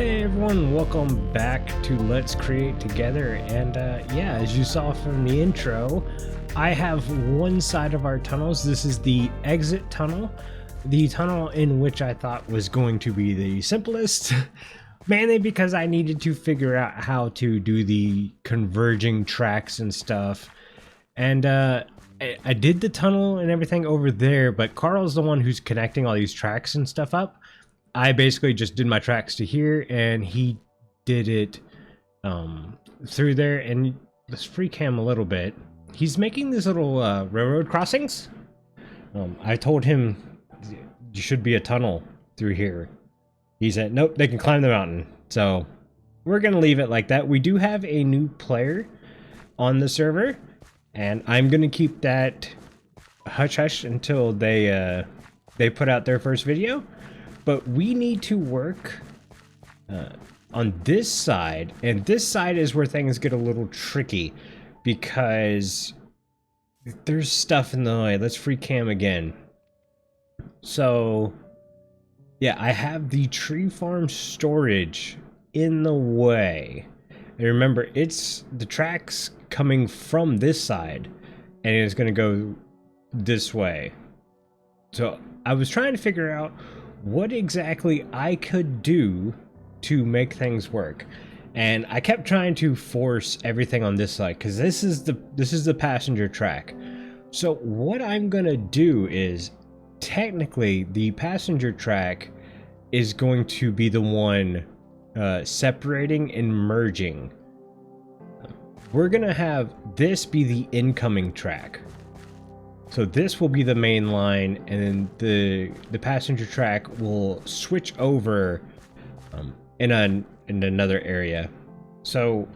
Hey everyone, welcome back to Let's Create Together. And yeah, as you saw from the intro, I have one side of our tunnels. This is the exit tunnel, the tunnel in which I thought was going to be the simplest, mainly because I needed to figure out how to do the converging tracks and stuff. And I did the tunnel and everything over there, but Carl's the one who's connecting all these tracks and stuff up. I basically just did my tracks to here, and he did it through there. And let's free cam a little bit. He's making these little railroad crossings. I told him you should be a tunnel through here. He said, nope, they can climb the mountain. So we're going to leave it like that. We do have a new player on the server, and I'm going to keep that hush-hush until they put out their first video. But we need to work on this side, and this side is where things get a little tricky because there's stuff in the way. Let's free cam again. So yeah, I have the tree farm storage in the way. And remember, it's the tracks coming from this side, and it's going to go this way. So I was trying to figure out what exactly I could do to make things work, and I kept trying to force everything on this side because this is the passenger track. So what I'm gonna do is, technically the passenger track is going to be the one separating and merging. We're gonna have this be the incoming track. So this will be the main line, and then the passenger track will switch over in another area. So,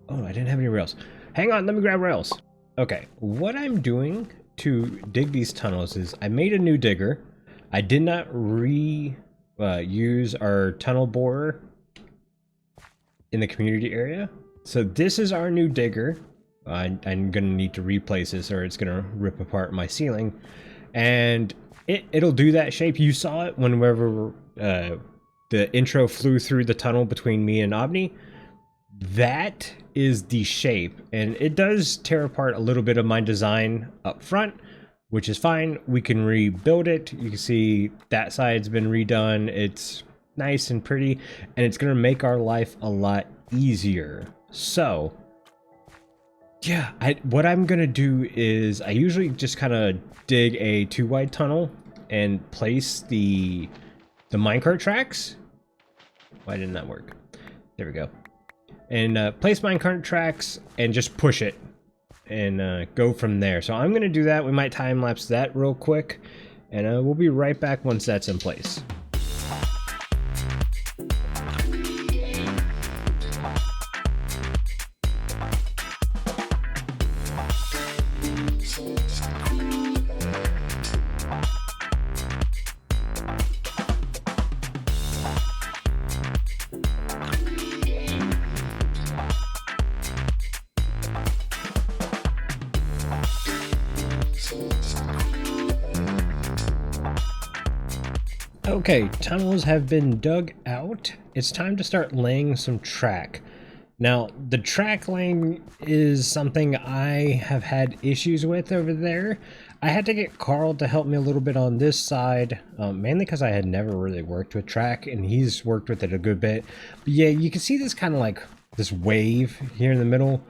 oh, I didn't have any rails. Hang on, let me grab rails. Okay, what I'm doing to dig these tunnels is I made a new digger. I did not use our tunnel borer in the community area. So this is our new digger. I'm gonna need to replace this or it's gonna rip apart my ceiling, and it'll do that shape. You saw it whenever the intro flew through the tunnel between me and Aubni. That is the shape, and it does tear apart a little bit of my design up front, which is fine. We can rebuild it. You can see that side's been redone. It's nice and pretty, and it's gonna make our life a lot easier. So yeah, what I'm gonna do is I usually just kind of dig a 2-wide tunnel and place the minecart tracks. Why didn't that work? There we go. And place minecart tracks and just push it and go from there. So I'm gonna do that. We might time lapse that real quick, and we'll be right back once that's in place. Okay, tunnels have been dug out. It's time to start laying some track. Now, the track laying is something I have had issues with over there. I had to get Carl to help me a little bit on this side, mainly because I had never really worked with track, and he's worked with it a good bit. But yeah, you can see this kind of like this wave here in the middle.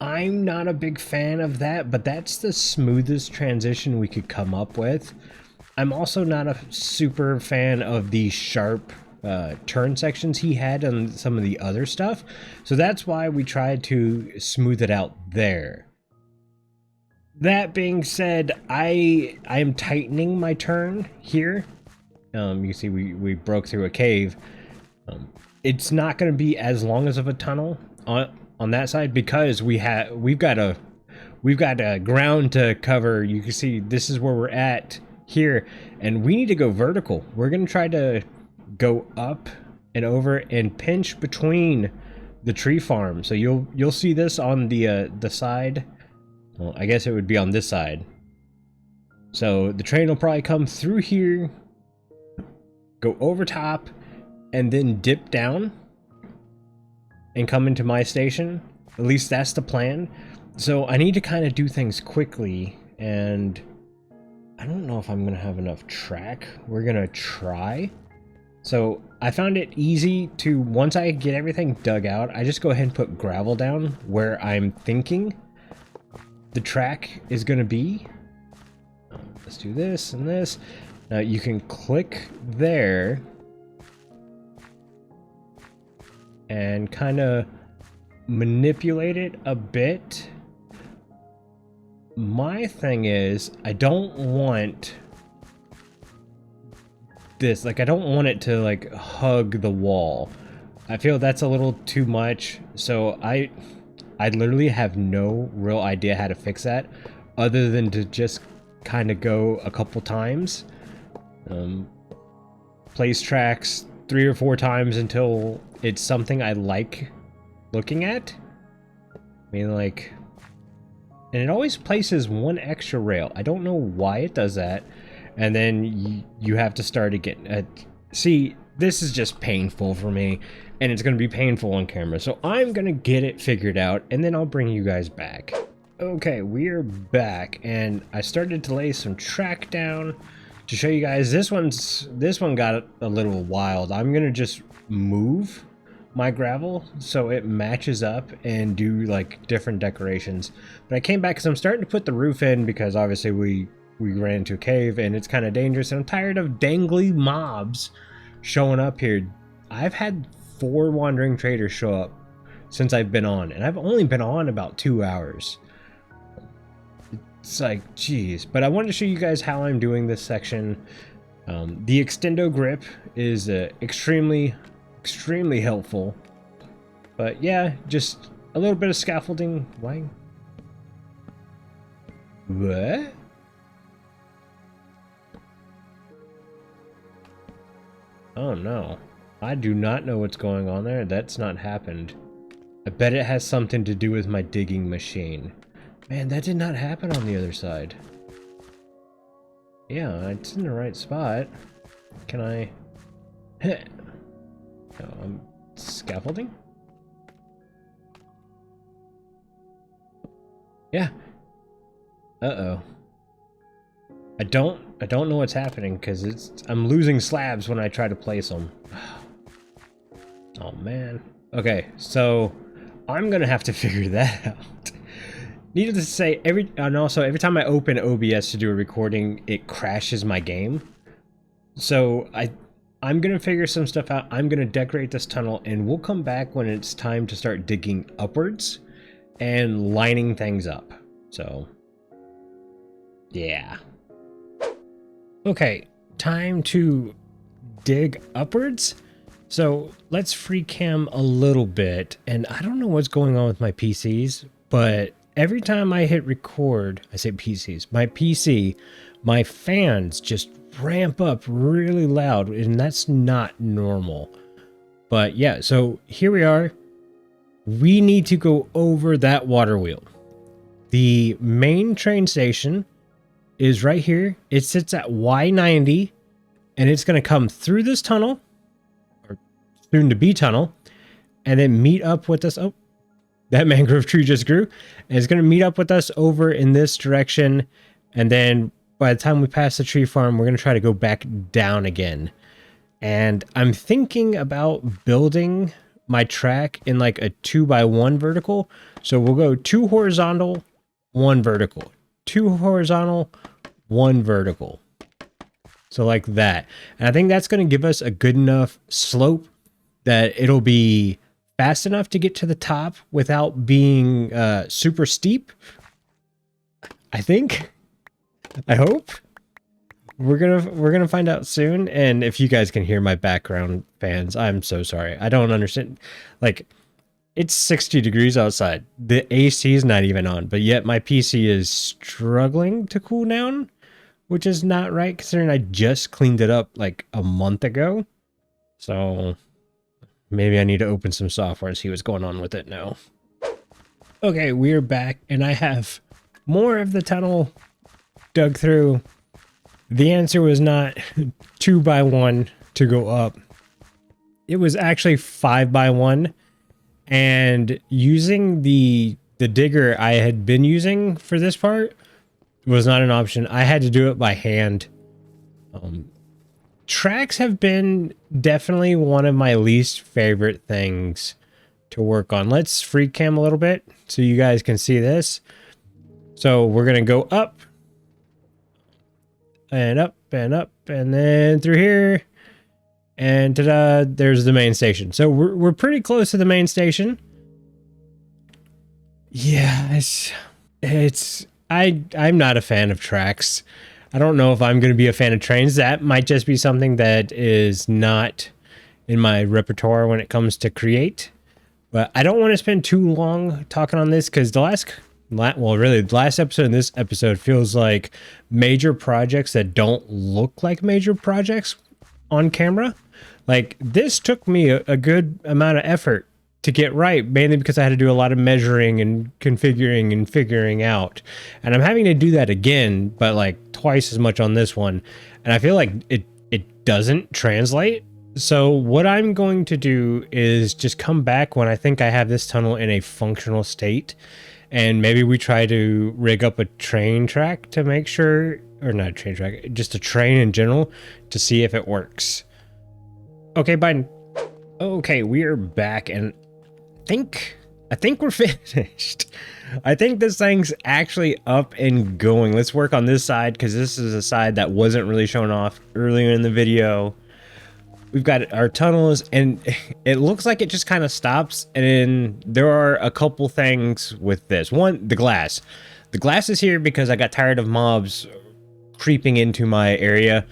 I'm not a big fan of that, but that's the smoothest transition we could come up with. I'm also not a super fan of the sharp turn sections he had on some of the other stuff. So that's why we tried to smooth it out there. That being said, I am tightening my turn here. You can see we broke through a cave. It's not going to be as long as of a tunnel on that side because we've got a ground to cover. You can see this is where we're at here, and we need to go vertical. We're gonna try to go up and over and pinch between the tree farm. So you'll see this on the side. Well, I guess it would be on this side. So the train will probably come through here, go over top, and then dip down and come into my station. At least that's the plan. So I need to kind of do things quickly, and I don't know if I'm gonna have enough track. We're gonna try. So I found it easy to, once I get everything dug out, I just go ahead and put gravel down where I'm thinking the track is gonna be. Let's do this and this. Now you can click there and kind of manipulate it a bit. My thing is, I don't want this, like, I don't want it to like hug the wall. I feel that's a little too much, so I literally have no real idea how to fix that other than to just kind of go a couple times, place tracks 3 or 4 times until it's something I like looking at. I mean, like, and it always places 1 extra rail. I don't know why it does that. And then you have to start again. See, this is just painful for me, and it's going to be painful on camera. So I'm going to get it figured out, and then I'll bring you guys back. Okay, we're back, and I started to lay some track down to show you guys. This one got a little wild. I'm going to just move my gravel so it matches up and do like different decorations. But I came back because I'm starting to put the roof in, because obviously we ran into a cave and it's kind of dangerous, and I'm tired of dangly mobs showing up here. I've had 4 wandering traders show up since I've been on, and I've only been on about 2 hours. It's like, geez. But I wanted to show you guys how I'm doing this section. The extendo grip is extremely helpful. But yeah, just a little bit of scaffolding. Why? What? Oh no. I do not know what's going on there. That's not happened. I bet it has something to do with my digging machine. Man, that did not happen on the other side. Yeah, it's in the right spot. Can I... No, I'm scaffolding? Yeah. Uh-oh. I don't know what's happening, because I'm losing slabs when I try to place them. Oh man. Okay, so I'm gonna have to figure that out. Needless to say, every time I open OBS to do a recording, it crashes my game. So I'm gonna figure some stuff out. I'm gonna decorate this tunnel, and we'll come back when it's time to start digging upwards and lining things up. So yeah. Okay, time to dig upwards. So let's free cam a little bit, and I don't know what's going on with my PCs, but every time I hit record, I say PCs, my PC, my fans just ramp up really loud, and that's not normal. But yeah, so here we are. We need to go over that water wheel. The main train station is right here. It sits at Y90, and it's going to come through this tunnel, or soon to be tunnel, and then meet up with us. Oh, that mangrove tree just grew, and it's going to meet up with us over in this direction. And then by the time we pass the tree farm, we're going to try to go back down again. And I'm thinking about building my track in like a 2x1 vertical. So we'll go 2 horizontal, 1 vertical, 2 horizontal, 1 vertical. So like that. And I think that's going to give us a good enough slope that it'll be fast enough to get to the top without being super steep. I think. I hope. We're gonna find out soon. And if you guys can hear my background, fans, I'm so sorry. I don't understand. Like, it's 60 degrees outside. The AC is not even on, but yet my PC is struggling to cool down, which is not right considering I just cleaned it up like a month ago. So maybe I need to open some software and see what's going on with it now. Okay, we're back, and I have more of the tunnel dug through. The answer was not 2x1 to go up. it was actually 5x1, and using the digger I had been using for this part was not an option. I had to do it by hand. Tracks have been definitely one of my least favorite things to work on. Let's free cam a little bit so you guys can see this. So we're gonna go up and up and up and then through here, and ta-da, there's the main station. So we're pretty close to the main station. Yeah, I'm not a fan of tracks. I don't know if I'm going to be a fan of trains. That might just be something that is not in my repertoire when it comes to create. But I don't want to spend too long talking on this because the last episode and this episode feels like major projects that don't look like major projects on camera. Like, this took me a good amount of effort to get right, mainly because I had to do a lot of measuring and configuring and figuring out. And I'm having to do that again, but like twice as much on this one. And I feel like it doesn't translate. So what I'm going to do is just come back when I think I have this tunnel in a functional state. And maybe we try to rig up a train track to make sure, or not a train track, just a train in general to see if it works. Okay, Biden. Okay, we are back, and I think we're finished. I think this thing's actually up and going. Let's work on this side because this is a side that wasn't really shown off earlier in the video. We've got our tunnels, and it looks like it just kind of stops. And then there are a couple things with this. One, the glass. The glass is here because I got tired of mobs creeping into my area.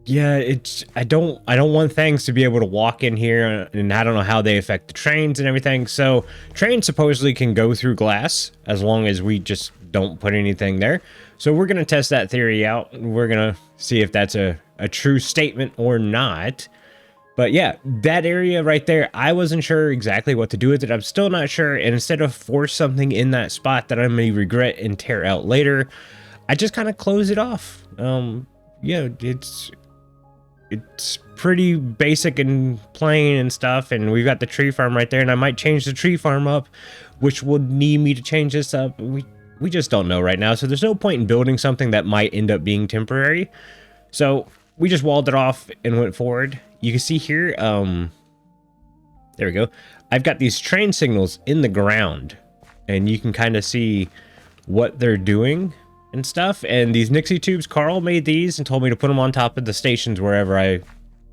Yeah, I don't want things to be able to walk in here, and I don't know how they affect the trains and everything. So trains supposedly can go through glass as long as we just don't put anything there. So we're gonna test that theory out. We're gonna see if that's a true statement or not. But yeah, that area right there, I wasn't sure exactly what to do with it. I'm still not sure. And instead of force something in that spot that I may regret and tear out later, I just kind of close it off. Yeah, it's pretty basic and plain and stuff, and we've got the tree farm right there, and I might change the tree farm up, which would need me to change this up. We just don't know right now, so there's no point in building something that might end up being temporary. So we just walled it off and went forward. You can see here, there we go. I've got these train signals in the ground, and you can kind of see what they're doing and stuff. And these Nixie tubes, Carl made these and told me to put them on top of the stations wherever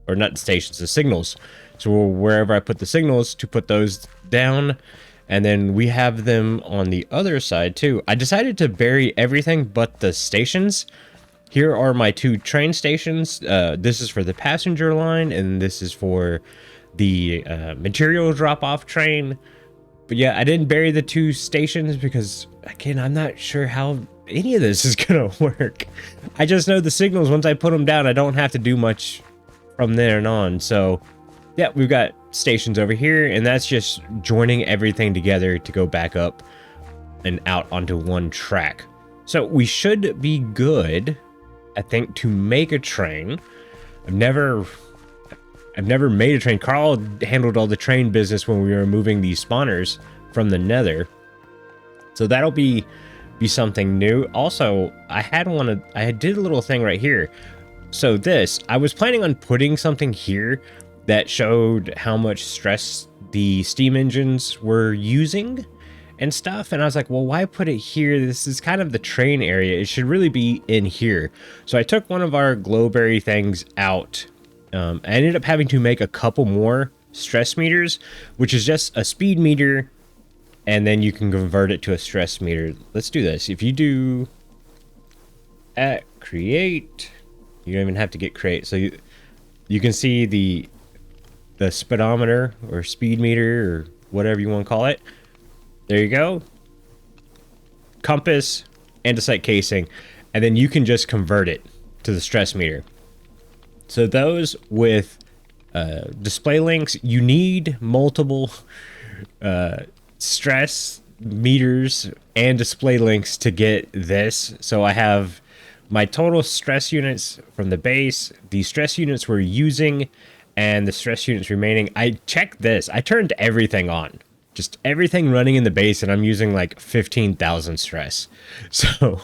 or not the stations, the signals. So wherever I put the signals, to put those down. And then we have them on the other side too. I decided to bury everything but the stations. Here are my two train stations. This is for the passenger line, and this is for the material drop-off train. But yeah, I didn't bury the two stations because, again, I'm not sure how any of this is gonna work. I just know the signals, once I put them down, I don't have to do much from there and on. So yeah, we've got stations over here, and that's just joining everything together to go back up and out onto one track. So we should be good, I think, to make a train. I've never made a train. Carl handled all the train business when we were moving these spawners from the nether. So that'll be something new. Also, I did a little thing right here. So this, I was planning on putting something here that showed how much stress the steam engines were using and stuff. And I was like, well, why put it here? This is kind of the train area. It should really be in here. So I took one of our glowberry things out. I ended up having to make a couple more stress meters, which is just a speed meter, and then you can convert it to a stress meter. Let's do this. If you do create, you don't even have to get create. So you can see the speedometer or speed meter or whatever you want to call it. There you go. Compass, andesite casing, and then you can just convert it to the stress meter. So those with display links, you need multiple stress meters and display links to get this. So I have my total stress units from the base, the stress units we're using, and the stress units remaining. I checked this. I turned everything on. Just everything running in the base, and I'm using like 15,000 stress. So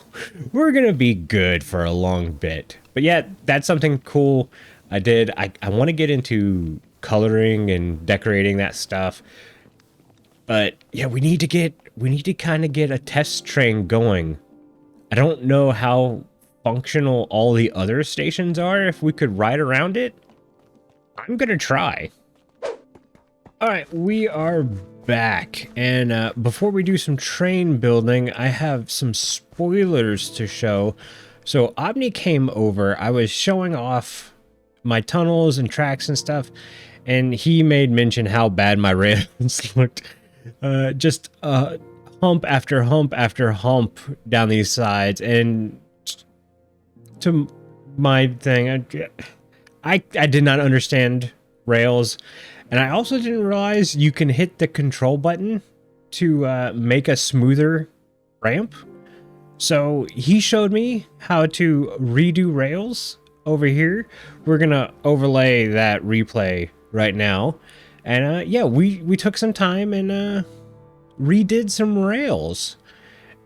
we're going to be good for a long bit. But yeah, that's something cool I did. I want to get into coloring and decorating that stuff. But yeah, we need to kind of get a test train going. I don't know how functional all the other stations are. If we could ride around it, I'm going to try. All right, we are back, and before we do some train building, I have some spoilers to show. So Aubni came over. I was showing off my tunnels and tracks and stuff, and he made mention how bad my rails looked. Just hump after hump after hump down these sides, and to my thing, I did not understand rails. And I also didn't realize you can hit the control button to make a smoother ramp. So he showed me how to redo rails over here. We're going to overlay that replay right now. And yeah, we took some time and redid some rails.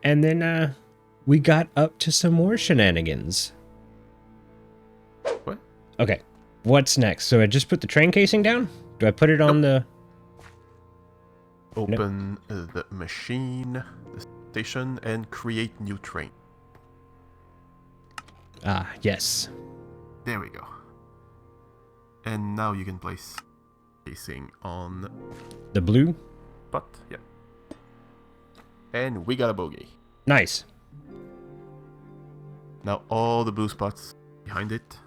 And then we got up to some more shenanigans. What? Okay, what's next? So I just put the train casing down? Do I put it on the... Open the machine, the station, and create new train. Ah, yes. There we go. And now you can place casing on The blue? butt. Yeah. And we got a bogey. Nice. Now all the blue spots behind it.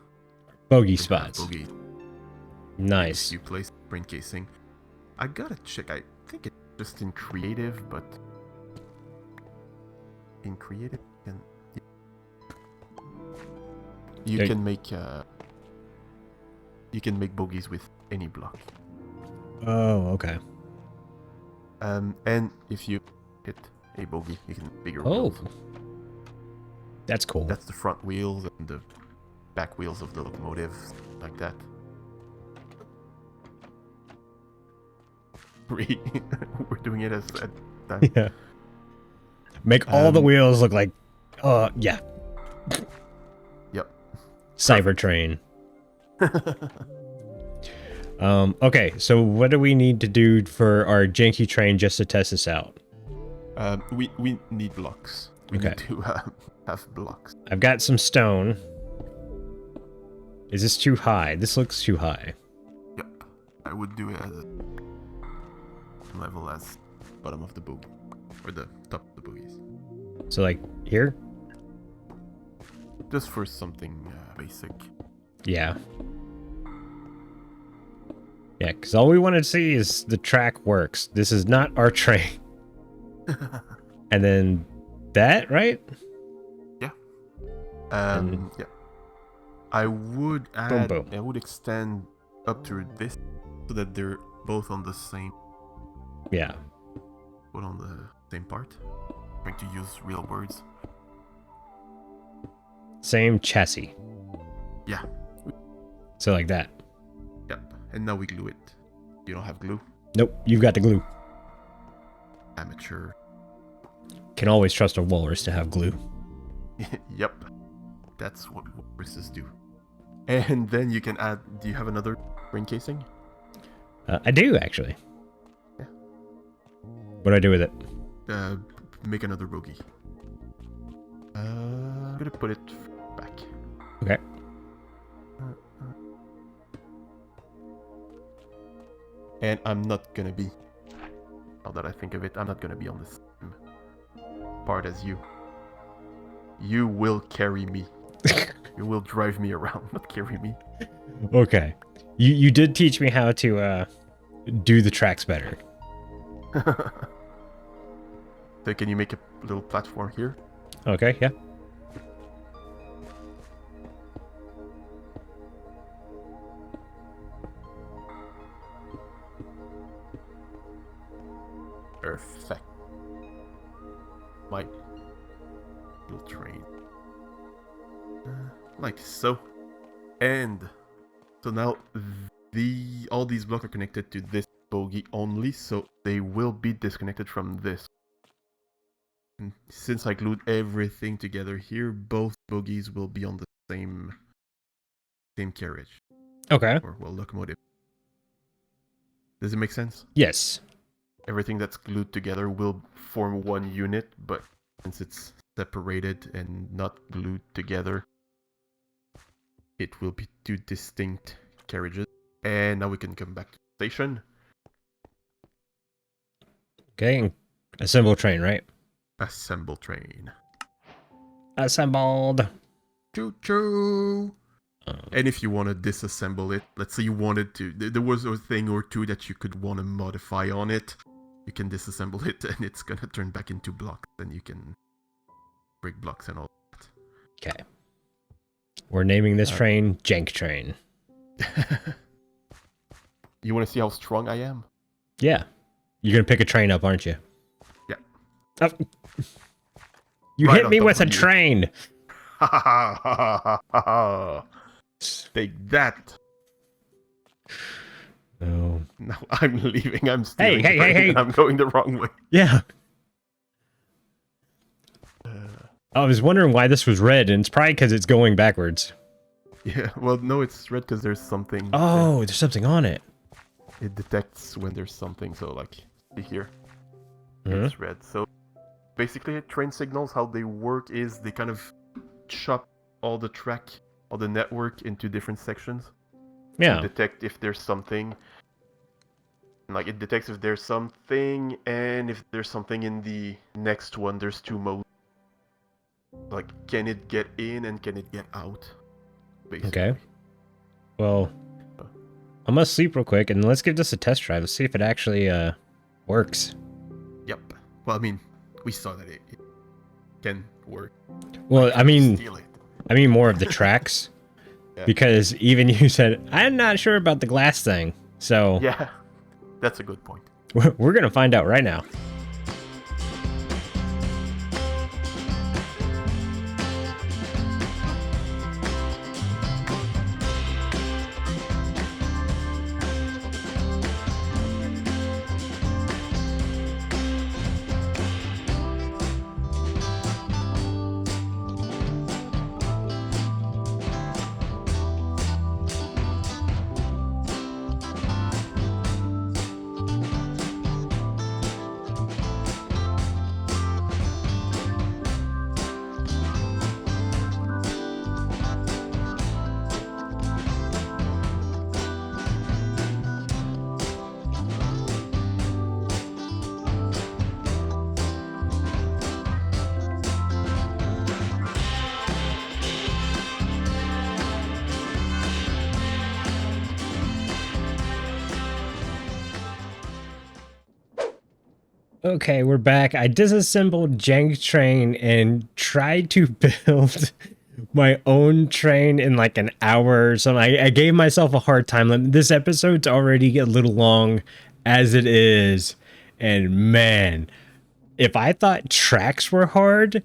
Bogey spots. Bogey. Nice. You place brain casing. I gotta check. I think it's just in creative, but in creative you can make bogeys with any block. Oh, okay. And if you hit a bogey, you can make bigger Oh, wheels. that's cool. That's the front wheels and the back wheels of the locomotive, like that. We're doing it as at time. Yeah. Make all the wheels look like, yeah. Yep. Cybertrain. Okay, so what do we need to do for our janky train just to test this out? We need blocks. We need to have blocks. I've got some stone. Is this too high? This looks too high. Yep. I would do it as a level as bottom of the boogie, or the top of the boogies. So like here? Just for something basic. Yeah. Yeah, because all we want to see is the track works. This is not our train. And then that, right? Yeah. Yeah. I would add, boom. I would extend up to this so that they're both on the same. Yeah. Both on the same part. Trying to use real words. Same chassis. Yeah. So like that. Yep. And now we glue it. You don't have glue? Nope, you've got the glue. Amateur. Can always trust a walrus to have glue. Yep. That's what walruses do. And then you can add, do you have another ring casing? I do, actually. Yeah. What do I do with it? Make another bogey. I'm gonna put it back. Okay. And I'm not gonna be, now that I think of it, I'm not gonna be on the same part as you. You will carry me. You will drive me around, not carry me. Okay. You did teach me how to do the tracks better. So can you make a little platform here? Okay, yeah. Perfect. My little train. Like so. And so now all these blocks are connected to this bogey only, so they will be disconnected from this. And since I glued everything together here, both bogies will be on the same carriage. Okay. Or, well, locomotive. Does it make sense? Yes. Everything that's glued together will form one unit, but since it's separated and not glued together, it will be two distinct carriages. And now we can come back to the station. Okay. Assemble train, right? Assemble train. Assembled. Choo-choo! And if you want to disassemble it, let's say you wanted to, there was a thing or two that you could want to modify on it, you can disassemble it and it's gonna turn back into blocks, and you can break blocks and all that. Okay. We're naming this train Jank Train. You want to see how strong I am? Yeah. You're going to pick a train up, aren't you? Yeah. Oh. You Right hit me with a you. train. Ha ha ha ha ha. Take that. Oh. No, I'm leaving. I'm stealing. Hey. I'm going the wrong way. Yeah. I was wondering why this was red, and it's probably because it's going backwards. Yeah, well, no, it's red because there's something. Oh, there's something on it. It detects when there's something, so like, see here? Mm-hmm. It's red. So basically, train signals, how they work is they kind of chop all the track, all the network into different sections. Yeah. To detect if there's something. Like, it detects if there's something, and if there's something in the next one, there's two modes. Like, can it get in and can it get out? Basically. Okay. Well, I must sleep real quick, and let's give this a test drive. Let's see if it actually works. Yep. Well, I mean, we saw that it can work. Well, I mean more of the tracks. Yeah. Because even you said, I'm not sure about the glass thing. So yeah, that's a good point. We're going to find out right now. Okay, we're back. I disassembled Jank Train and tried to build my own train in like an hour or something. I gave myself a hard time. This episode's already a little long as it is. And man, if I thought tracks were hard,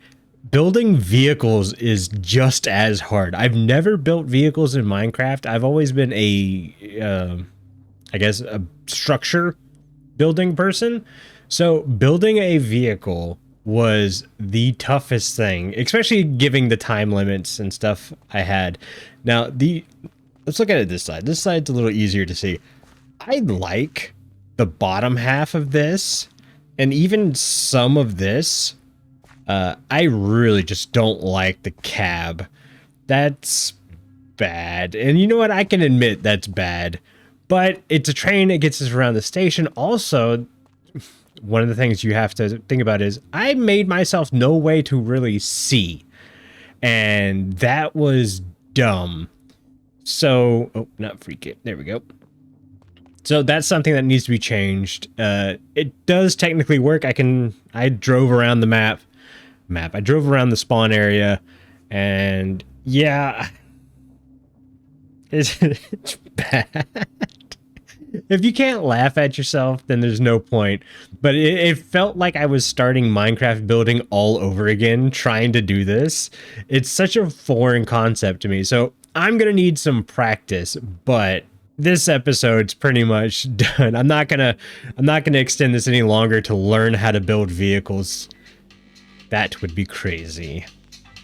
building vehicles is just as hard. I've never built vehicles in Minecraft. I've always been I guess, a structure building person. So building a vehicle was the toughest thing, especially giving the time limits and stuff I had. Now, let's look at it this side. This side's a little easier to see. I like the bottom half of this, and even some of this. I really just don't like the cab. That's bad. And you know what? I can admit that's bad. But it's a train. It gets us around the station. Also, one of the things you have to think about is I made myself no way to really see. And that was dumb. So, oh, not freak it. There we go. So that's something that needs to be changed. It does technically work. I drove around the map. I drove around the spawn area, and yeah, it's bad. If you can't laugh at yourself, then there's no point. But it felt like I was starting Minecraft building all over again, trying to do this. It's such a foreign concept to me. So I'm going to need some practice, but this episode's pretty much done. I'm not gonna extend this any longer to learn how to build vehicles. That would be crazy.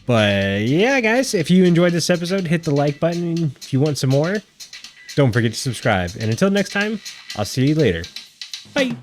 But yeah, guys, if you enjoyed this episode, hit the like button. If you want some more, don't forget to subscribe. And until next time, I'll see you later. Bye.